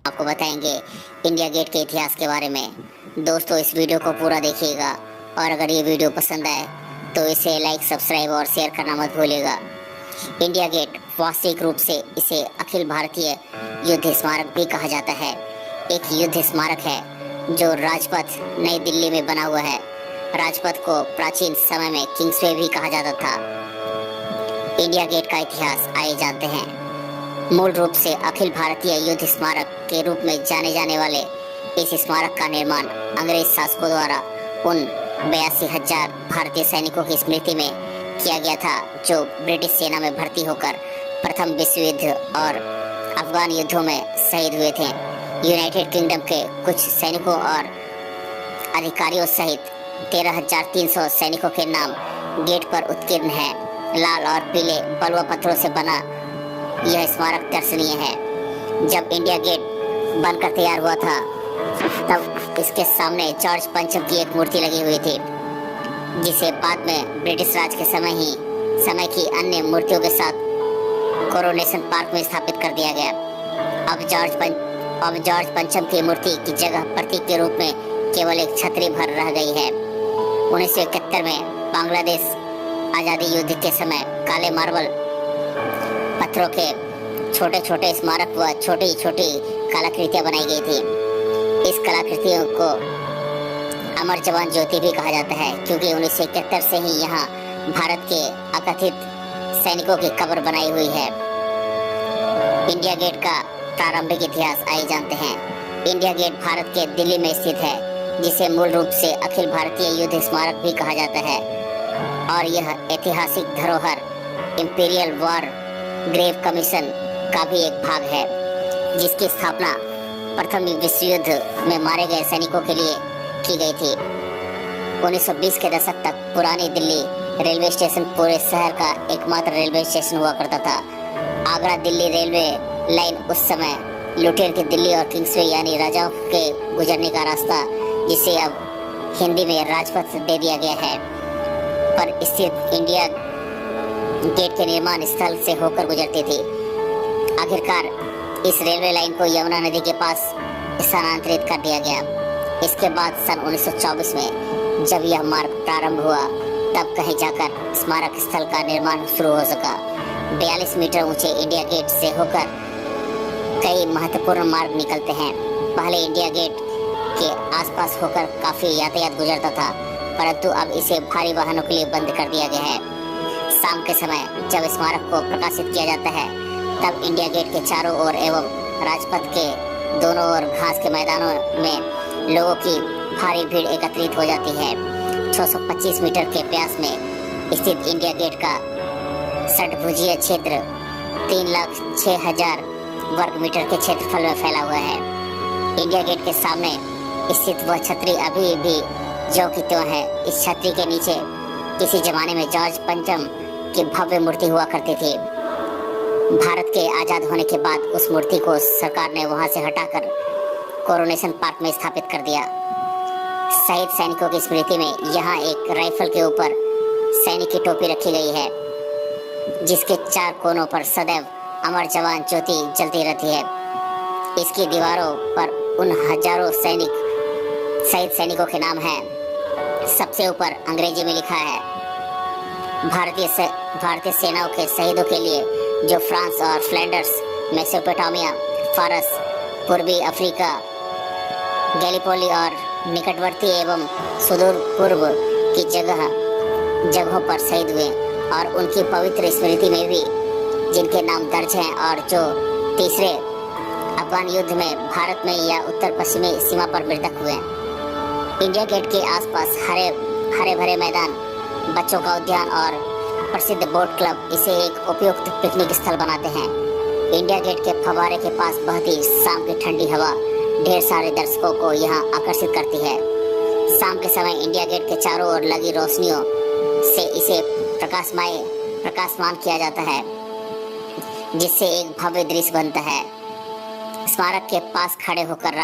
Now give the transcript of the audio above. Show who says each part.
Speaker 1: आपको बताएंगे India gate के इतिहास के बारे में। दोस्तों, इस वीडियो को पूरा देखिएगा और अगर ये वीडियो पसंद आए तो इसे लाइक, सब्सक्राइब और शेयर करना मत भूलिएगा। इंडिया गेट वास्तविक रूप से इसे अखिल भारतीय युद्ध स्मारक भी कहा जाता है। एक युद्ध स्मारक है जो राजपथ नई दिल्ली में बना हुआ है। राजपथ को प्राचीन समय में किंग्सवे भी कहा जाता था। इंडिया गेट का इतिहास आइए जानते हैं। मूल रूप से अखिल भारतीय युद्ध स्मारक के रूप में जाने जाने वाले इस स्मारक का निर्माण अंग्रेज शासकों द्वारा उन 82,000 भारतीय सैनिकों की स्मृति में किया गया था जो ब्रिटिश सेना में भर्ती होकर प्रथम विश्व युद्ध और अफगान युद्धों में शहीद हुए थे। यूनाइटेड किंगडम के कुछ सैनिकों और अधिकारियों सहित 13,300 सैनिकों के नाम गेट पर उत्कीर्ण है। लाल और पीले बलुआ पत्थरों से बना यह स्मारक दर्शनीय है। जब इंडिया गेट बनकर तैयार हुआ था तब इसके सामने जॉर्ज पंचम की एक मूर्ति लगी हुई थी, जिसे बाद में ब्रिटिश राज के समय की अन्य मूर्तियों के साथ कोरोनेशन पार्क में स्थापित कर दिया गया। अब जॉर्ज पंचम की मूर्ति की जगह प्रतीक के रूप में केवल एक छतरी भर रह गई है। 1971 में बांग्लादेश आज़ादी युद्ध के समय काले मार्बल पत्थरों के छोटे छोटे स्मारक व छोटी छोटी कलाकृतियां बनाई गई थी। इस कलाकृतियों को अमर जवान ज्योति भी कहा जाता है, क्योंकि 1971 से ही यहाँ भारत के अकथित सैनिकों की कब्र बनाई हुई है। इंडिया गेट का प्रारंभिक इतिहास आइए जानते हैं। इंडिया गेट भारत के दिल्ली में स्थित है, जिसे मूल रूप से अखिल भारतीय युद्ध स्मारक भी कहा जाता है, और यह ऐतिहासिक धरोहर इंपीरियल वॉर ग्रेव कमीशन का भी एक भाग है, जिसकी स्थापना प्रथम विश्व युद्ध में मारे गए सैनिकों के लिए की गई थी। 1920 के दशक तक पुरानी दिल्ली रेलवे स्टेशन पूरे शहर का एकमात्र रेलवे स्टेशन हुआ करता था। आगरा दिल्ली रेलवे लाइन उस समय लुटेर की दिल्ली और किंग्सवे यानी राजाओं के गुजरने का रास्ता, जिसे अब हिंदी में राजपथ दे दिया गया है, पर स्थित इंडिया गेट के निर्माण स्थल से होकर गुजरती थी। आखिरकार इस रेलवे लाइन को यमुना नदी के पास स्थानांतरित कर दिया गया। इसके बाद सन 1924 में जब यह मार्ग प्रारंभ हुआ तब कहीं जाकर स्मारक स्थल का निर्माण शुरू हो सका। 42 मीटर ऊंचे इंडिया गेट से होकर कई महत्वपूर्ण मार्ग निकलते हैं। पहले इंडिया गेट के आसपास होकर काफी यातायात गुजरता था, परंतु अब इसे भारी वाहनों के लिए बंद कर दिया गया है। शाम के समय जब स्मारक को प्रकाशित किया जाता है तब इंडिया गेट के चारों ओर एवं राजपथ के दोनों ओर घास के मैदानों में लोगों की भारी भीड़ एकत्रित हो जाती है। 625 मीटर के व्यास में स्थित इंडिया गेट का षटभुजीय क्षेत्र 3,06,000 वर्ग मीटर के क्षेत्रफल में फैला हुआ है। इंडिया गेट के सामने स्थित वह छतरी अभी भी ज्यों की त्यों है। इस छतरी के नीचे किसी जमाने में जॉर्ज पंचम की भव्य मूर्ति हुआ करती थी। भारत के आजाद होने के बाद उस मूर्ति को सरकार ने वहां से हटाकर कोरोनेशन पार्क में स्थापित कर दिया। शहीद सैनिकों की स्मृति में यहाँ एक राइफल के ऊपर सैनिक की टोपी रखी गई है, जिसके चार कोनों पर सदैव अमर जवान ज्योति जलती रहती है। इसकी दीवारों पर उन हजारों शहीद सैनिकों के नाम हैं। सबसे ऊपर अंग्रेजी में लिखा है, भारतीय सेनाओं के शहीदों के लिए जो फ्रांस और फ्लैंडर्स, मेसोपोटामिया, फारस, पूर्वी अफ्रीका, गैलीपोली और निकटवर्ती एवं सुदूर पूर्व की जगहों पर शहीद हुए, और उनकी पवित्र स्मृति में भी जिनके नाम दर्ज हैं और जो तीसरे अफगान युद्ध में भारत में या उत्तर पश्चिमी सीमा पर मृतक हुए। इंडिया गेट के आसपास हरे भरे मैदान, बच्चों का उद्यान और प्रसिद्ध बोट क्लब इसे एक उपयुक्त पिकनिक स्थल बनाते हैं। इंडिया गेट के फव्वारे के पास बहती शाम की ठंडी हवा ढेर सारे दर्शकों को यहाँ आकर्षित करती है। शाम के समय इंडिया गेट के चारों ओर लगी रोशनियों से इसे प्रकाशमान किया जाता है, जिससे एक भव्य दृश्य बनता है। स्मारक के पास खड़े होकर